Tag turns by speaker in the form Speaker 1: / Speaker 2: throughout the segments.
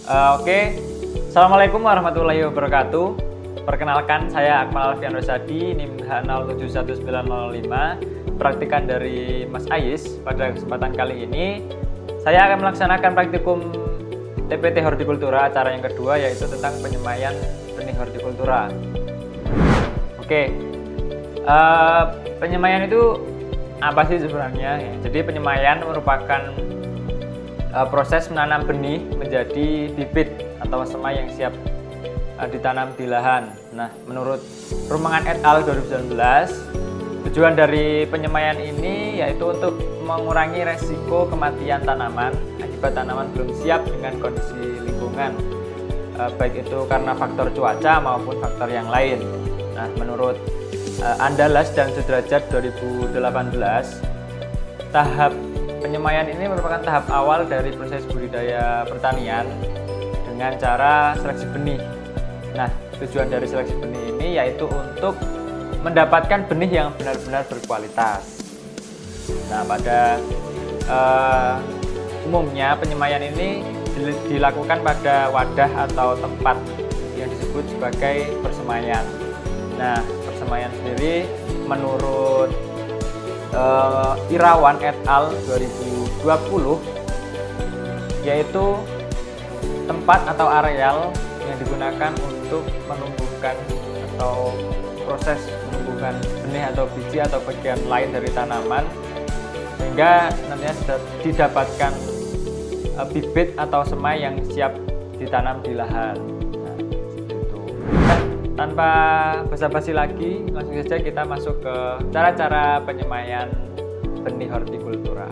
Speaker 1: Oke, Assalamualaikum warahmatullahi wabarakatuh. Perkenalkan, saya Akmal Alfian Rosadi, NIM H071905, praktikan dari Mas Ayis. Pada kesempatan kali ini, saya akan melaksanakan praktikum TPT Hortikultura, acara yang kedua, yaitu tentang penyemaian benih hortikultura. Oke, penyemaian itu apa sih sebenarnya? Jadi penyemaian merupakan proses menanam benih menjadi bibit atau semai yang siap ditanam di lahan. Nah, menurut Rumengan et al. 2019, tujuan dari penyemaian ini yaitu untuk mengurangi resiko kematian tanaman akibat tanaman belum siap dengan kondisi lingkungan, baik itu karena faktor cuaca maupun faktor yang lain. Nah, menurut Andalas dan Sudrajat 2018, tahap penyemaian ini merupakan tahap awal dari proses budidaya pertanian dengan cara seleksi benih. Nah, tujuan dari seleksi benih ini yaitu untuk mendapatkan benih yang benar-benar berkualitas. Nah, pada umumnya penyemaian ini dilakukan pada wadah atau tempat yang disebut sebagai persemaian. Nah, persemaian sendiri menurut Irawan et al. 2020 yaitu tempat atau areal yang digunakan untuk menumbuhkan atau proses menumbuhkan benih atau biji atau bagian lain dari tanaman sehingga nantinya didapatkan bibit atau semai yang siap ditanam di lahan. Nah, itu. Tanpa basa-basi lagi, langsung saja kita masuk ke cara-cara penyemaian benih hortikultura.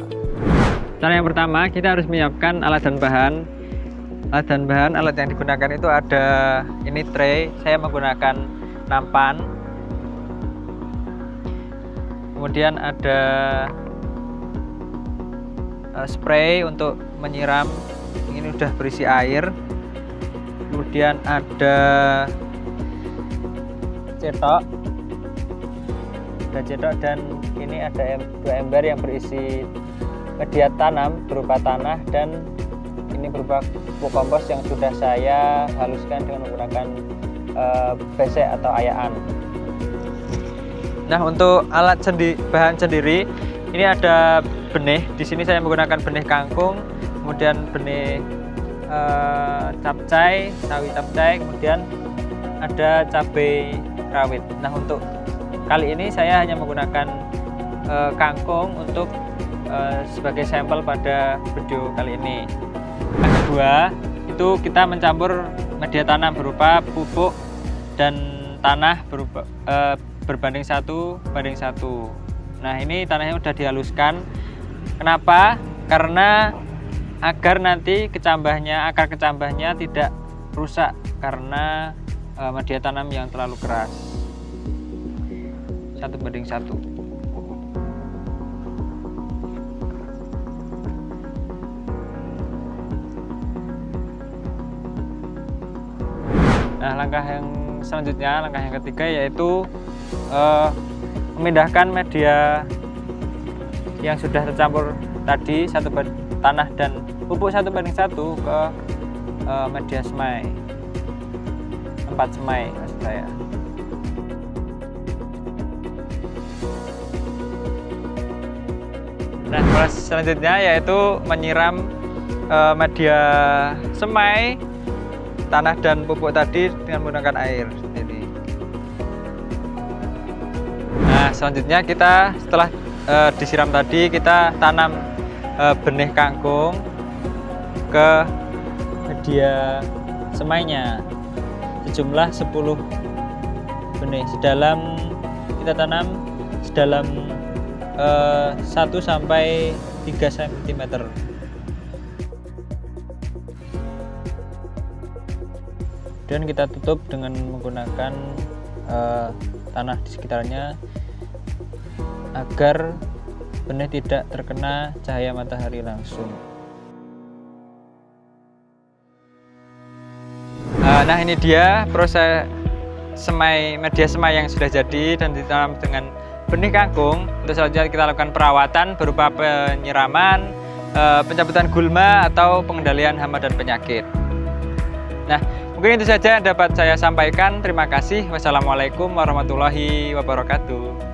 Speaker 1: Cara yang pertama, kita harus menyiapkan alat dan bahan. Alat yang digunakan itu ada ini tray, saya menggunakan nampan. Kemudian ada spray untuk menyiram, ini udah berisi air. Kemudian ada cetok dan ini ada dua ember yang berisi media tanam berupa tanah dan ini berupa pupuk kompos yang sudah saya haluskan dengan menggunakan besek atau ayaan. Nah, untuk bahan sendiri ini ada benih. Di sini saya menggunakan benih kangkung, kemudian benih capcay, sawi capcay, kemudian ada cabai rawit. Nah, untuk kali ini saya hanya menggunakan kangkung untuk sebagai sampel pada video kali ini. Yang kedua, itu kita mencampur media tanam berupa pupuk dan tanah berbanding 1:1. Nah, ini tanahnya sudah dihaluskan. Kenapa? Karena agar nanti akar kecambahnya tidak rusak karena media tanam yang terlalu keras. 1:1. Nah, langkah yang ketiga yaitu memindahkan media yang sudah tercampur tadi tanah dan pupuk 1:1 ke media semai, tempat semai maksud saya. Nah, proses selanjutnya yaitu menyiram media semai, tanah dan pupuk tadi dengan menggunakan air ini. Nah, selanjutnya kita setelah disiram tadi, kita tanam benih kangkung ke media semainya sejumlah 10 benih. Kita tanam sedalam 1 sampai 3 cm. Dan kita tutup dengan menggunakan tanah di sekitarnya agar benih tidak terkena cahaya matahari langsung. Nah, ini dia proses media semai yang sudah jadi dan ditanam dengan benih kangkung. Untuk selanjutnya kita lakukan perawatan berupa penyiraman, pencabutan gulma atau pengendalian hama dan penyakit. Nah, mungkin itu saja yang dapat saya sampaikan. Terima kasih. Wassalamualaikum warahmatullahi wabarakatuh.